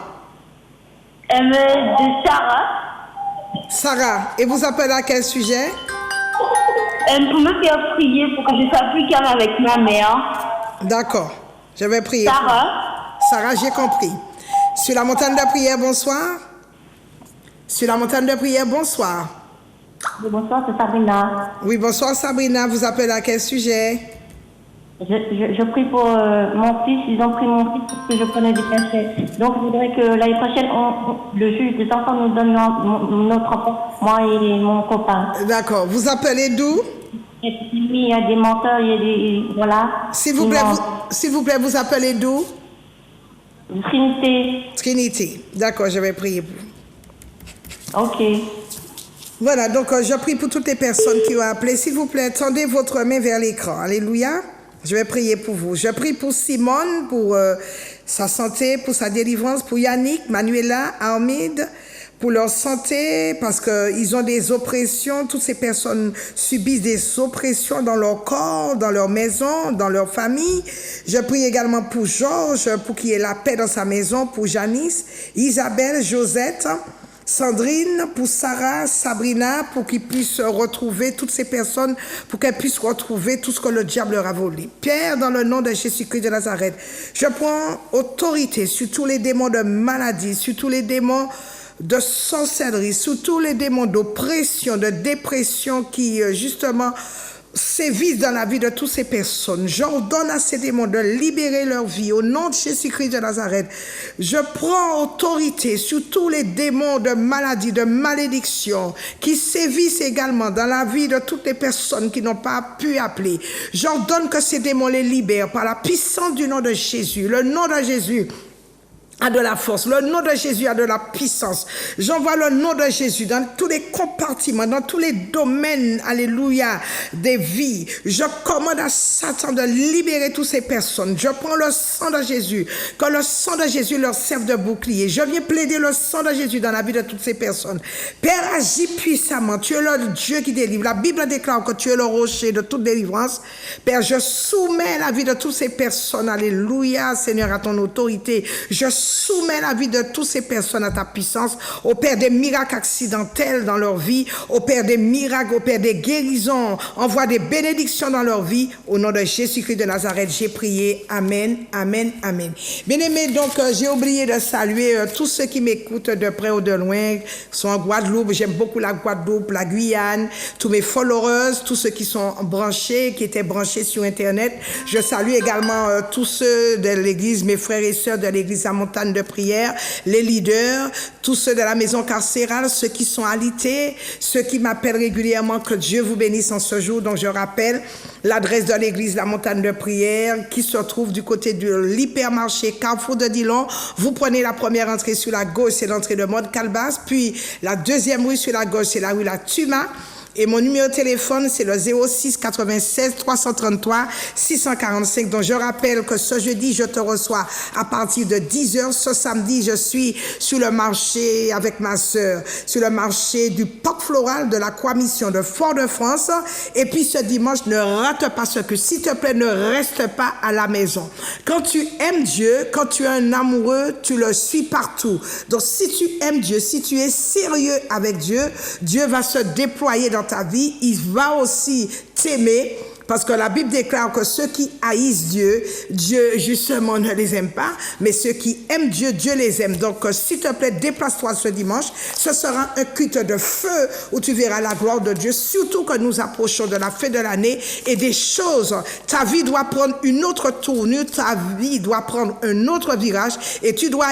De Sarah. Sarah. Et vous appelez à quel sujet? Pour me faire prier pour que je sois plus calme avec ma mère. D'accord. Je vais prier. Sarah. Sarah, j'ai compris. Sur la montagne de prière, bonsoir. Sur la montagne de prière, bonsoir. Oui, bonsoir, c'est Sabrina. Oui, bonsoir Sabrina. Vous appelez à quel sujet? Je prie pour mon fils. Ils ont pris mon fils parce que je prenais des cachets. Donc, je voudrais que l'année prochaine, le juge des enfants nous donne notre enfant, moi et mon copain. D'accord. Vous appelez d'où? Il y a des menteurs, il y a des... Voilà. S'il vous plaît, vous appelez d'où? Trinité. Trinité. D'accord, je vais prier pour vous. Ok. Voilà, donc je prie pour toutes les personnes qui ont appelé. S'il vous plaît, tendez votre main vers l'écran. Alléluia. Je vais prier pour vous. Je prie pour Simone, pour sa santé, pour sa délivrance, pour Yannick, Manuela, Armide, pour leur santé, parce qu'ils ont des oppressions. Toutes ces personnes subissent des oppressions dans leur corps, dans leur maison, dans leur famille. Je prie également pour Georges, pour qu'il y ait la paix dans sa maison, pour Janice, Isabelle, Josette, Sandrine, pour Sarah, Sabrina, pour qu'ils puissent retrouver toutes ces personnes, pour qu'elles puissent retrouver tout ce que le diable leur a volé. Père, dans le nom de Jésus-Christ de Nazareth, je prends autorité sur tous les démons de maladie, sur tous les démons de sorcellerie, sur tous les démons d'oppression, de dépression qui, justement, sévissent dans la vie de toutes ces personnes. J'ordonne à ces démons de libérer leur vie au nom de Jésus-Christ de Nazareth. Je prends autorité sur tous les démons de maladie, de malédiction qui sévissent également dans la vie de toutes les personnes qui n'ont pas pu appeler. J'ordonne que ces démons les libèrent par la puissance du nom de Jésus. Le nom de Jésus a de la force. Le nom de Jésus a de la puissance. J'envoie le nom de Jésus dans tous les compartiments, dans tous les domaines, alléluia, des vies. Je commande à Satan de libérer toutes ces personnes. Je prends le sang de Jésus, que le sang de Jésus leur serve de bouclier. Je viens plaider le sang de Jésus dans la vie de toutes ces personnes. Père, agis puissamment. Tu es le Dieu qui délivre. La Bible déclare que tu es le rocher de toute délivrance. Père, je soumets la vie de toutes ces personnes, alléluia, Seigneur, à ton autorité. Je soumets la vie de toutes ces personnes à ta puissance, au Père des miracles accidentels dans leur vie, au Père des miracles, au Père des guérisons, envoie des bénédictions dans leur vie, au nom de Jésus-Christ de Nazareth, j'ai prié, amen, amen, amen. Bien-aimés, donc j'ai oublié de saluer tous ceux qui m'écoutent de près ou de loin, sont en Guadeloupe, j'aime beaucoup la Guadeloupe, la Guyane, tous mes followers, tous ceux qui sont branchés, qui étaient branchés sur Internet, je salue également tous ceux de l'église, mes frères et sœurs de l'église à Montagne de prière, les leaders, tous ceux de la maison carcérale, ceux qui sont alités, ceux qui m'appellent régulièrement, que Dieu vous bénisse en ce jour. Donc je rappelle l'adresse de l'église La Montagne de prière qui se trouve du côté de l'hypermarché Carrefour de Dillon. Vous prenez la première entrée sur la gauche, c'est l'entrée de Mode Calbas, puis la deuxième rue sur la gauche, c'est la rue La Tuma. Et mon numéro de téléphone, c'est le 06 96 333 645. Donc, je rappelle que ce jeudi, je te reçois à partir de 10h. Ce samedi, je suis sur le marché avec ma sœur, sur le marché du Parc Floral de la Croix-Mission de Fort-de-France. Et puis, ce dimanche, ne rate pas ce que, s'il te plaît, ne reste pas à la maison. Quand tu aimes Dieu, quand tu es un amoureux, tu le suis partout. Donc, si tu aimes Dieu, si tu es sérieux avec Dieu, Dieu va se déployer dans ta vie. Il va aussi t'aimer. Parce que la Bible déclare que ceux qui haïssent Dieu, Dieu justement ne les aime pas, mais ceux qui aiment Dieu, Dieu les aime. Donc, s'il te plaît, déplace-toi ce dimanche. Ce sera un culte de feu où tu verras la gloire de Dieu, surtout que nous approchons de la fin de l'année et des choses. Ta vie doit prendre une autre tournure, ta vie doit prendre un autre virage et tu dois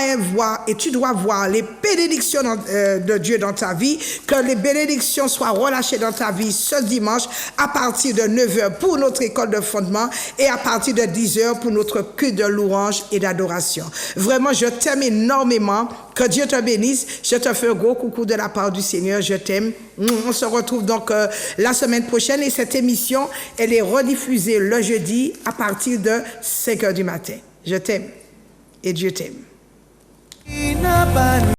voir les bénédictions de Dieu dans ta vie, que les bénédictions soient relâchées dans ta vie ce dimanche à partir de 9h pour notre école de fondement et à partir de 10h pour notre culte de louange et d'adoration. Vraiment, je t'aime énormément. Que Dieu te bénisse. Je te fais un gros coucou de la part du Seigneur. Je t'aime. On se retrouve donc la semaine prochaine et cette émission, elle est rediffusée le jeudi à partir de 5h du matin. Je t'aime et Dieu t'aime.